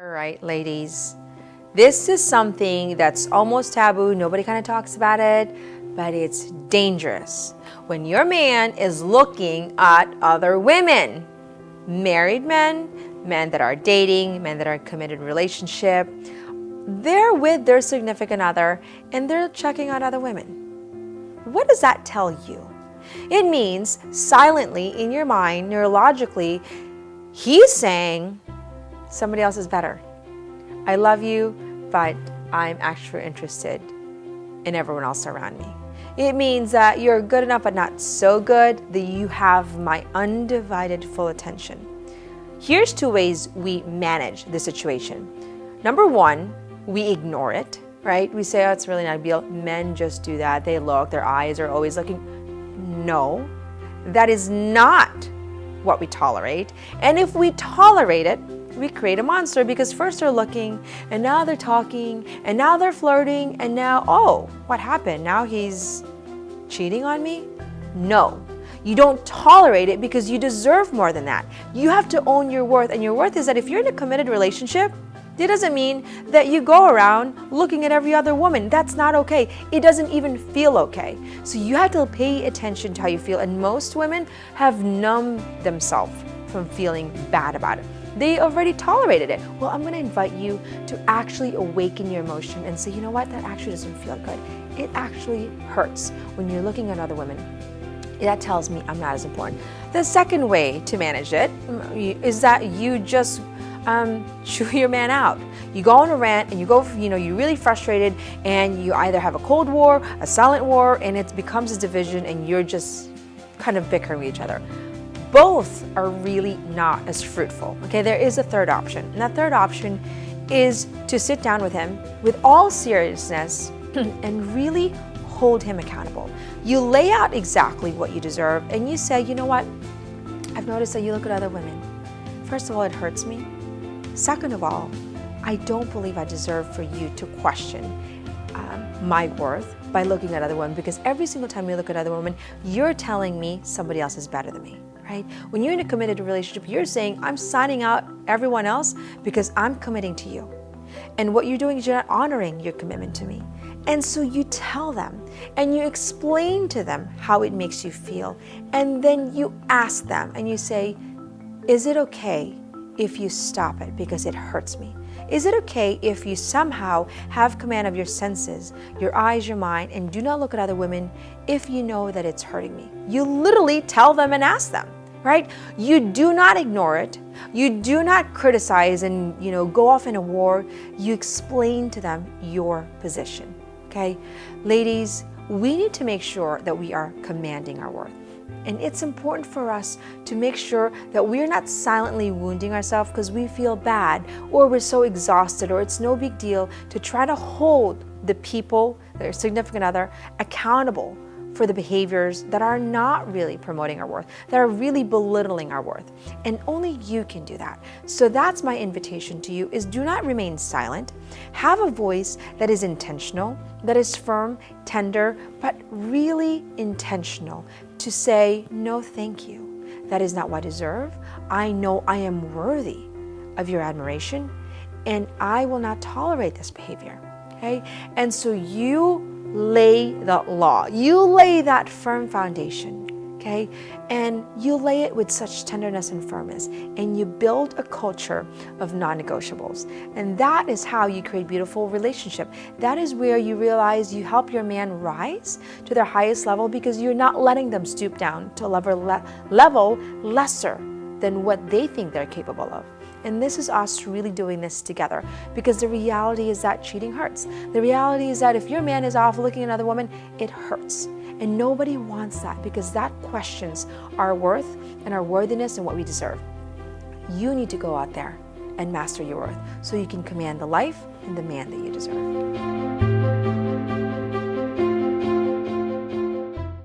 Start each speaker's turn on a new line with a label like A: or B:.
A: All right, ladies, this is something that's almost taboo. Nobody kind of talks about it, but it's dangerous. When your man is looking at other women, married men, men that are dating, men that are in a committed relationship, they're with their significant other and they're checking out other women. What does that tell you? It means silently in your mind, neurologically, he's saying, somebody else is better. I love you, but I'm actually interested in everyone else around me. It means that you're good enough but not so good that you have my undivided full attention. Here's two ways we manage the situation. Number one, we ignore it, right? We say, oh, it's really not a big deal. Men just do that. They look, their eyes are always looking. No, that is not what we tolerate. And if we tolerate it, we create a monster, because first they're looking and now they're talking and now they're flirting and now, oh, what happened? Now he's cheating on me? No, you don't tolerate it because you deserve more than that. You have to own your worth, and your worth is that if you're in a committed relationship, it doesn't mean that you go around looking at every other woman. That's not okay. It doesn't even feel okay. So you have to pay attention to how you feel. And most women have numbed themselves from feeling bad about it. They already tolerated it. Well, I'm going to invite you to actually awaken your emotion and say, you know what? That actually doesn't feel good. It actually hurts when you're looking at other women. That tells me I'm not as important. The second way to manage it is that you just chew your man out. You go on a rant and you go, you're really frustrated and you either have a cold war, a silent war, and it becomes a division and you're just kind of bickering with each other. Both are really not as fruitful. Okay, there is a third option. And that third option is to sit down with him with all seriousness and really hold him accountable. You lay out exactly what you deserve and you say, you know what? I've noticed that you look at other women. First of all, it hurts me. Second of all, I don't believe I deserve for you to question my worth by looking at other women, because every single time you look at other women, you're telling me somebody else is better than me, right? When you're in a committed relationship, you're saying, I'm signing out everyone else because I'm committing to you. And what you're doing is you're not honoring your commitment to me. And so you tell them and you explain to them how it makes you feel. And then you ask them and you say, is it okay if you stop it because it hurts me? Is it okay if you somehow have command of your senses, your eyes, your mind, and do not look at other women if you know that it's hurting me? You literally tell them and ask them, right? You do not ignore it. You do not criticize and, go off in a war. You explain to them your position, okay? Ladies, we need to make sure that we are commanding our worth. And it's important for us to make sure that we're not silently wounding ourselves because we feel bad or we're so exhausted or it's no big deal, to try to hold the people, their significant other, accountable for the behaviors that are not really promoting our worth, that are really belittling our worth. And only you can do that. So that's my invitation to you, is do not remain silent. Have a voice that is intentional, that is firm, tender, but really intentional, to say, no, thank you. That is not what I deserve. I know I am worthy of your admiration and I will not tolerate this behavior, okay? And so you lay the law. You lay that firm foundation, okay? And you lay it with such tenderness and firmness, and you build a culture of non-negotiables. And that is how you create beautiful relationship. That is where you realize you help your man rise to their highest level, because you're not letting them stoop down to a level lesser than what they think they're capable of. And this is us really doing this together, because the reality is that cheating hurts. The reality is that if your man is off looking at another woman, it hurts. And nobody wants that, because that questions our worth and our worthiness and what we deserve. You need to go out there and master your worth so you can command the life and the man that you deserve.